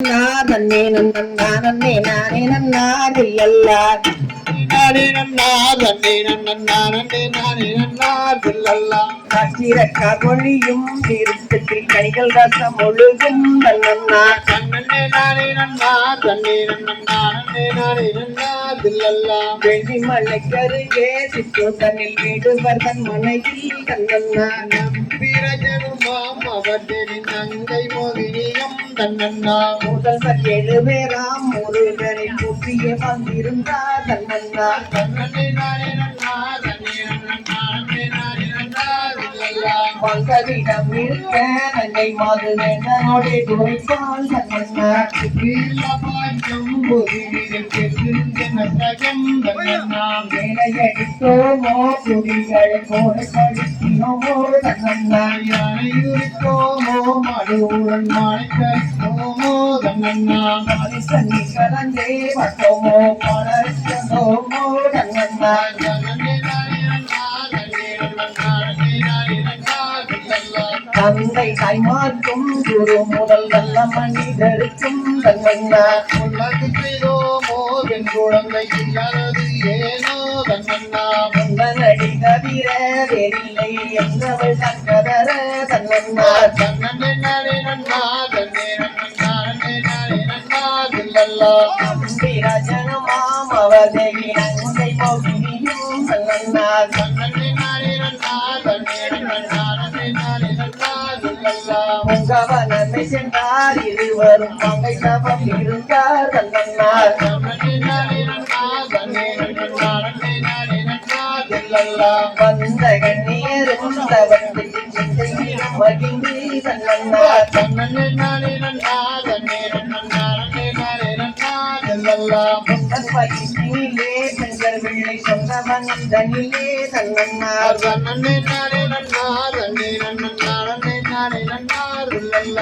நன்னே நன்னா நன்னே நானே நன்னாரில்ல நானே நன்னார் நன்னே நன்னா நன்னே நானே நன்னாரில்ல காற்றிரக்கா கொழியும் திருத்தத்தில் கனிகள் ரசம் ஒழுகும் நன்னா நன்னே நானே நன்னார் நன்னே நன்னா நன்னே நானே நன்னாரில்ல வெள்ளி மலை கருகே சித்தூட்டனில் வீடுவர் தன் மனையில் தன்னன்னா நம்பிரஜனுமாம் அவர்களின் நங்கை மோகினியும் தன்னன்னா முதல்வர் 7 பேராம் முருகனை கூட்டிய வந்திருந்தார் தன்னன்னா தன்னே நானே நன்னா தன்னே நன்னா நன்னே நானே நன்னாரில்ல பங்கவிடம் இருக்க நங்கை மாது வேண்டனோடே துரைத்தாள் தன்னன்னா வீரபாஜம் பொதுவில் பெற்றிருந்தனகம் தன்னன்னா வேலையடித்தோமோ குடிகள் கோடை படித்தோமோ தன்னன்னா யானையுரித்தோமோ மடுவுடன் மாணிக்கோமோ தன்னன்னா மனுஷனி கலந்தே பட்டோமோ பலரிச்சோமோ தன்னன்னா தந்தை தாய்மார்க்கும் குரு முதல் நல்ல மனிதருக்கும் தன்னன்னா உலகிலோமோ என் குழந்தை இல்லாதது ஏனோ தன்னன்னா முன்னடி தவிர வேறில்லை என்றவள் தங்கதர தன்னன்னா தன்னே நானே நன்னா தன்னே நன்னா நன்னே நானே நன்னாரில்ல அம்பிராஜனமாம் அவதேவி நங்கை மோகினியும் தன்னன்னா தன்னே நானே நன்னா தன்னே நன்னா நன்னே நானே நன்னாரில்ல உங்கவனமை சென்றார் இருவரும் மங்கை தவம் இருந்தார் தன்னன்னா தன்னே நானே நன்னா தன்னே நன்னா நன்னே நானே நன்னாரில்ல வந்த கண்ணியரும் தவத்தில் சிந்தையிலும் மகிழ்ந்து தன்னன்னா தன்னே நானே நன்னா தன்னே நன்னா நன்னே நானே நன்னாரில்ல முந்தன் பயிற்சியிலே பெண்கள் வெள்ளை சொன்னவன் தனிலே தன்னன்னா தன்னே நானே நன்னா தன்னே நன்னா நன்னே நானே நன்னாரில்ல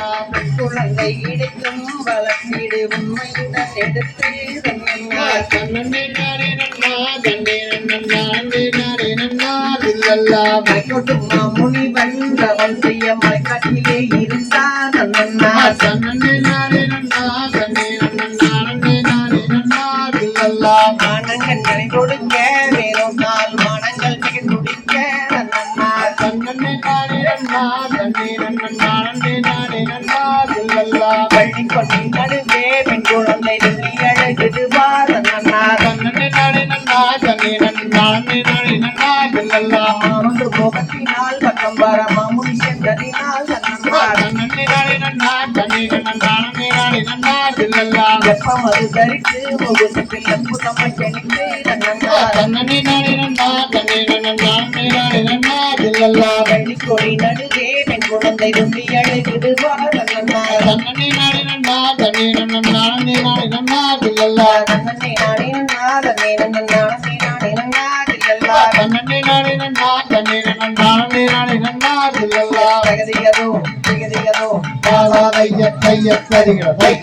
குழந்தை கிடைக்கும் வளர்ச்சிடு உண்மையுடன் எடுத்து தன்னன்னா தன்னே நானே நன்னா தன்னே நன்னா நன்னே நானே நன்னாரில்ல மலைக்கொட்டும் முனிவன் தவம் செய்ய மலைக்காட்டிலே இருந்தார் தன்னன்னா தன்னே நானே நன்னா தன்னே நன்னா நன்னே நானே நன்னாரில்ல மானங்கள் கொடுக்க வேறொரு நாள் மானங்கள் துடிக்க தன்னன்னா தன்னே நானே நன்னா தன்னே நன்னா நன்னே நானே நன்னாரில்ல பள்ளிக்கொண்டை நடுவே பெண் குழந்தை நெல்லி அழகுதுவா தன்னன்னா தன்னே நானே நன்னா தன்னே நன்னா நன்னே நானே நன்னாரில்ல ஒன்று முகத்தினால் பக்கம் வர மாமுடி சென்றதினால் தன்னன்னா தன்னே நானே நன்னா தன்னே நன்னா நன்னே நானே நன்னாரில்ல வெப்பம் அது தரித்து முகத்தில் அற்புதமாய் செழித்து தன்னன்னா தன்னே நானே நன்னா தன்னே நன்னா நன்னே நானே நன்னாரில்ல வெள்ளிக்கொடி நடுவே பெண் குழந்தை நெல்லி அழகுதுவா தன்னன்னா தன்னே நானே நன்னா தன்னே நன்னா நன்னே நானே நன்னாரில்ல தன்னே நானே நன்னா தன்னே நன்னா நன்னே நானே நன்னாரில்ல தன்னே நானே நன்னா தன்னே நன்னா நன்னே நானே நன்னாரில்ல தகதிகதோ தகதிகதோ பாலாதைய கைய சரிகதை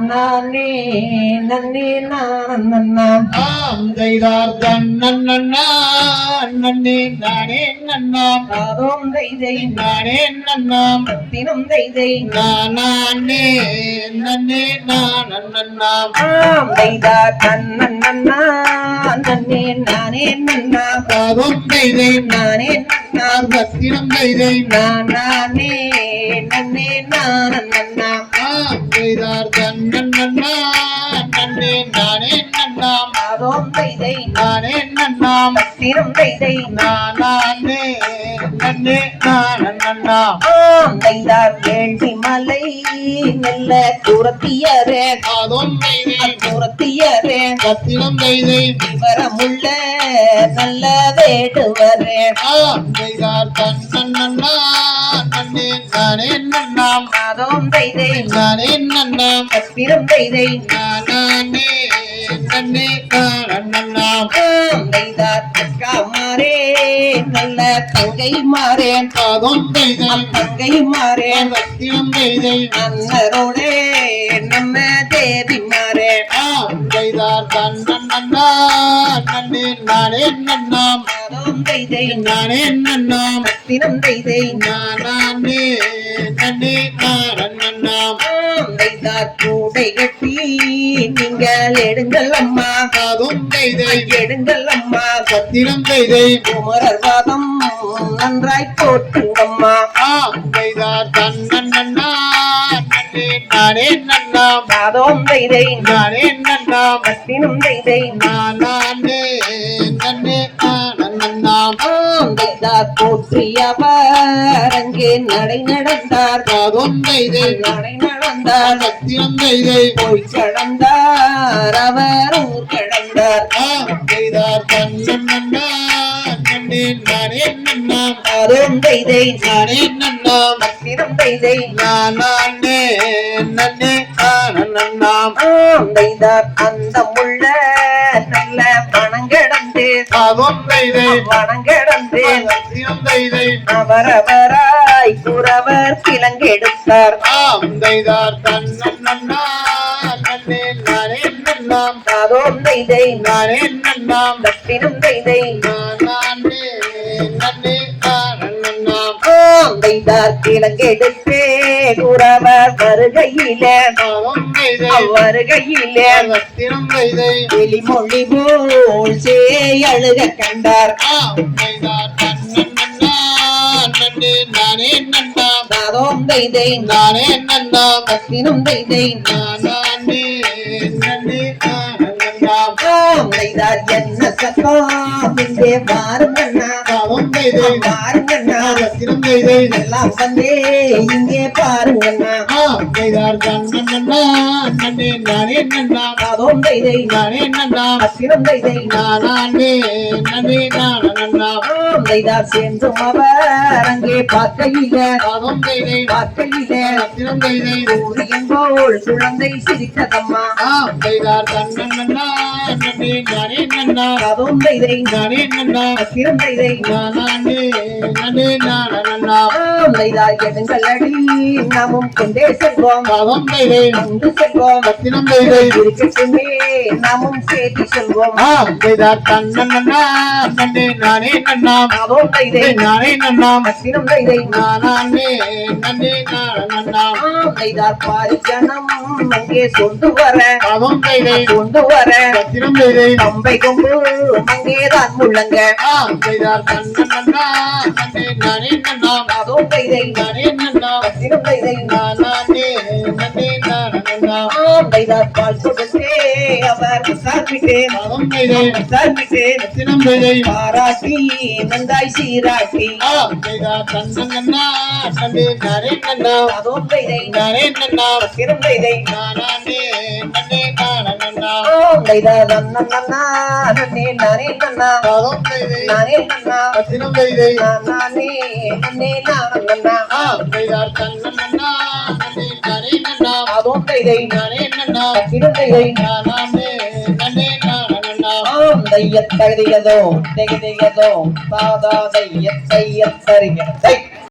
நானே நன்னே நான் நன்னா தைதார் தன்னன்னா நன்னே நானே நன்னா தாதோம் தைதை நானே நன்னா தினம் தைதை நானே நன்னே நான் நன்னா தைதார் தன்னன்னா நன்னே நானே நன்னா தாதோம் தைதை நானே நன்னா தினம் தைதை நானே நன்னே நான் நன்னா தைதார் தன்னன்னா நன்னே நானே நன்னா தாதோம் தைதை நானே நன்னா தினம் தைதை நானே நன்னே நான் நன்னா தைதார் வேள்வி மலை நல்ல தூரத்தியரே தாதோம் தைதை தூரத்தியரே தினம் தைதை விவரமுள்ள நல்ல வேடுவரே தைதார் தன்னன்னா நன்னே நானே நன்னா தாதோம் தைதை நானே நன்னா தினம் தைதை நானே நன்னே நான் நன்னா தைதார் தக்காமாரே நல்ல தங்கை மாறேன் தாதோம் தைதை தங்கை மாறேன் தினம் தைதை அன்னரோடே நம்ம தேவி மாறே தைதார் தன்னன்னா நன்னே நானே நன்னா தாதோம் தைதை நானே நன்னா தினம் தைதை நானே நன்னே நான் நன்னா தைத்தார் கூடை கட்டி நீங்கள் எடுங்கள் அம்மா தாதும் தைதை எடுங்கள் அம்மா சத்திரம் தைதை குமரர் வாதம் நன்றாய் போற்றுங்கம்மா தைதார் தன்னண்ணா நன்னே நானே நன்னாம் தாதோம் தைதை நானே நன்னாம் பத்தினும் தைதை நானே நன்னே நன்னாம் தைத்தார் போற்றியவர் அங்கே நடை நடந்தார் தாதும் தைதை நடை நடந்தார் சத்திரம் தைதை போய் கடந்தார் அவர் ஊர் கடந்தார் தைதார் தன்னண்ணா நன்னே நானே நன்னாம் தாதோம் தைதை நானே நன்னாம் பத்தினும் தைதை நானே நன்னே நன்னாம் தைதார் அந்த முள்ள நல்ல பணங்கடந்து தாதும் தைதை பணங்கடந்து சத்திரம் தைதை அவரவராய் குறவர் கிழங்கெடுத்தார் தைதார் தன்னண்ணா நன்னே நானே நன்னாம் தாதோம் தைதை நானே நன்னாம் பத்தினும் தைதை நானே நன்னே நன்னாம் தைதார் கிழங்கெடுத்து குறவர் வருகையில தாதும் தைதை வருகையில சத்திரம் தைதை வெளிமொழி போல் சேயழுக கண்டார் தைதார் தன்னண்ணா நன்னே நானே நன்னாம் தாதோம் தைதை நானே நன்னாம் பத்தினும் தைதை நானே நன்னே நன்னாம் தைதார் என்ன சத்தம் இங்கே பாருங்கண்ணா தாதும் தைதை பாருங்கண்ணா சத்திரம் தைதை எல்லாம் வந்தே இங்கே பாருங்கண்ணா தைதார் தன்னண்ணா நன்னே நானே நன்னாம் தாதோம் தைதை நானே நன்னாம் பத்தினும் தைதை நானே நன்னே நன்னாம் தைதார் சேர்ந்தும் அவர் அங்கே பார்க்கையில தாதும் தைதை பார்க்கையில சத்திரம் தைதை சூரியன் போல் குழந்தை சிரித்ததம்மா தைதார் தன்னண்ணா நன்னே நானே நன்னாம் தாதோம் தைதை நானே நன்னாம் பத்தினும் தைதை நானே நன்னே நன்னாம் தைதார் எடுங்கள் அடி நாமும் கொண்டே செல்வோம் தாதும் தைதை கொண்டு செல்வோம் சத்திரம் தைதை இருக்கட்டுமே நாமும் சேர்த்து செல்வோம் தைதார் தன்னண்ணா நன்னே நானே நன்னாம் தாதோம் தைதை நானே நன்னாம் பத்தினும் தைதை நானே நன்னே நன்னாம் தைதார் பாரிஜனம் அங்கே சொந்து வர தாதும் தைதை கொண்டு வர சத்திரம் தைதை கம்பை கொம்பு அங்கேதான் முள்ளங்க தைதார் தன்னண்ணா நன்னே நானே நன்னாம் தாதோம் தைதை நானே நன்னாம் பத்தினும் தைதை நானே நன்னே நன்னாம் தைதார் பால் கொடுத்தே அவர் விசாரித்தேன் தாதும் தைதை விசாரித்தேன் சத்திரம் தைதை பாராட்டி நந்தாய் சீராட்டி தைதார் தன்னண்ணா நன்னே நானே நன்னாம் தாதோம் தைதை நானே நன்னாம் பத்தினும் தைதை நானே நன்னே நன்னாம் தைதார் நன்னா நன்னே நானே நன்னா தாதும் தைதை நானே நன்னா சத்திரம் தைதை நானே நன்னே நன்னா தைதார் தன்னண்ணா நன்னே நானே நன்னாம் தாதோம் தைதை நானே நன்னாம் பத்தினும் தைதை நானே நன்னே நன்னாம் தையத்தகதியதோ தெகதியதோ தாதா தையத்தறிய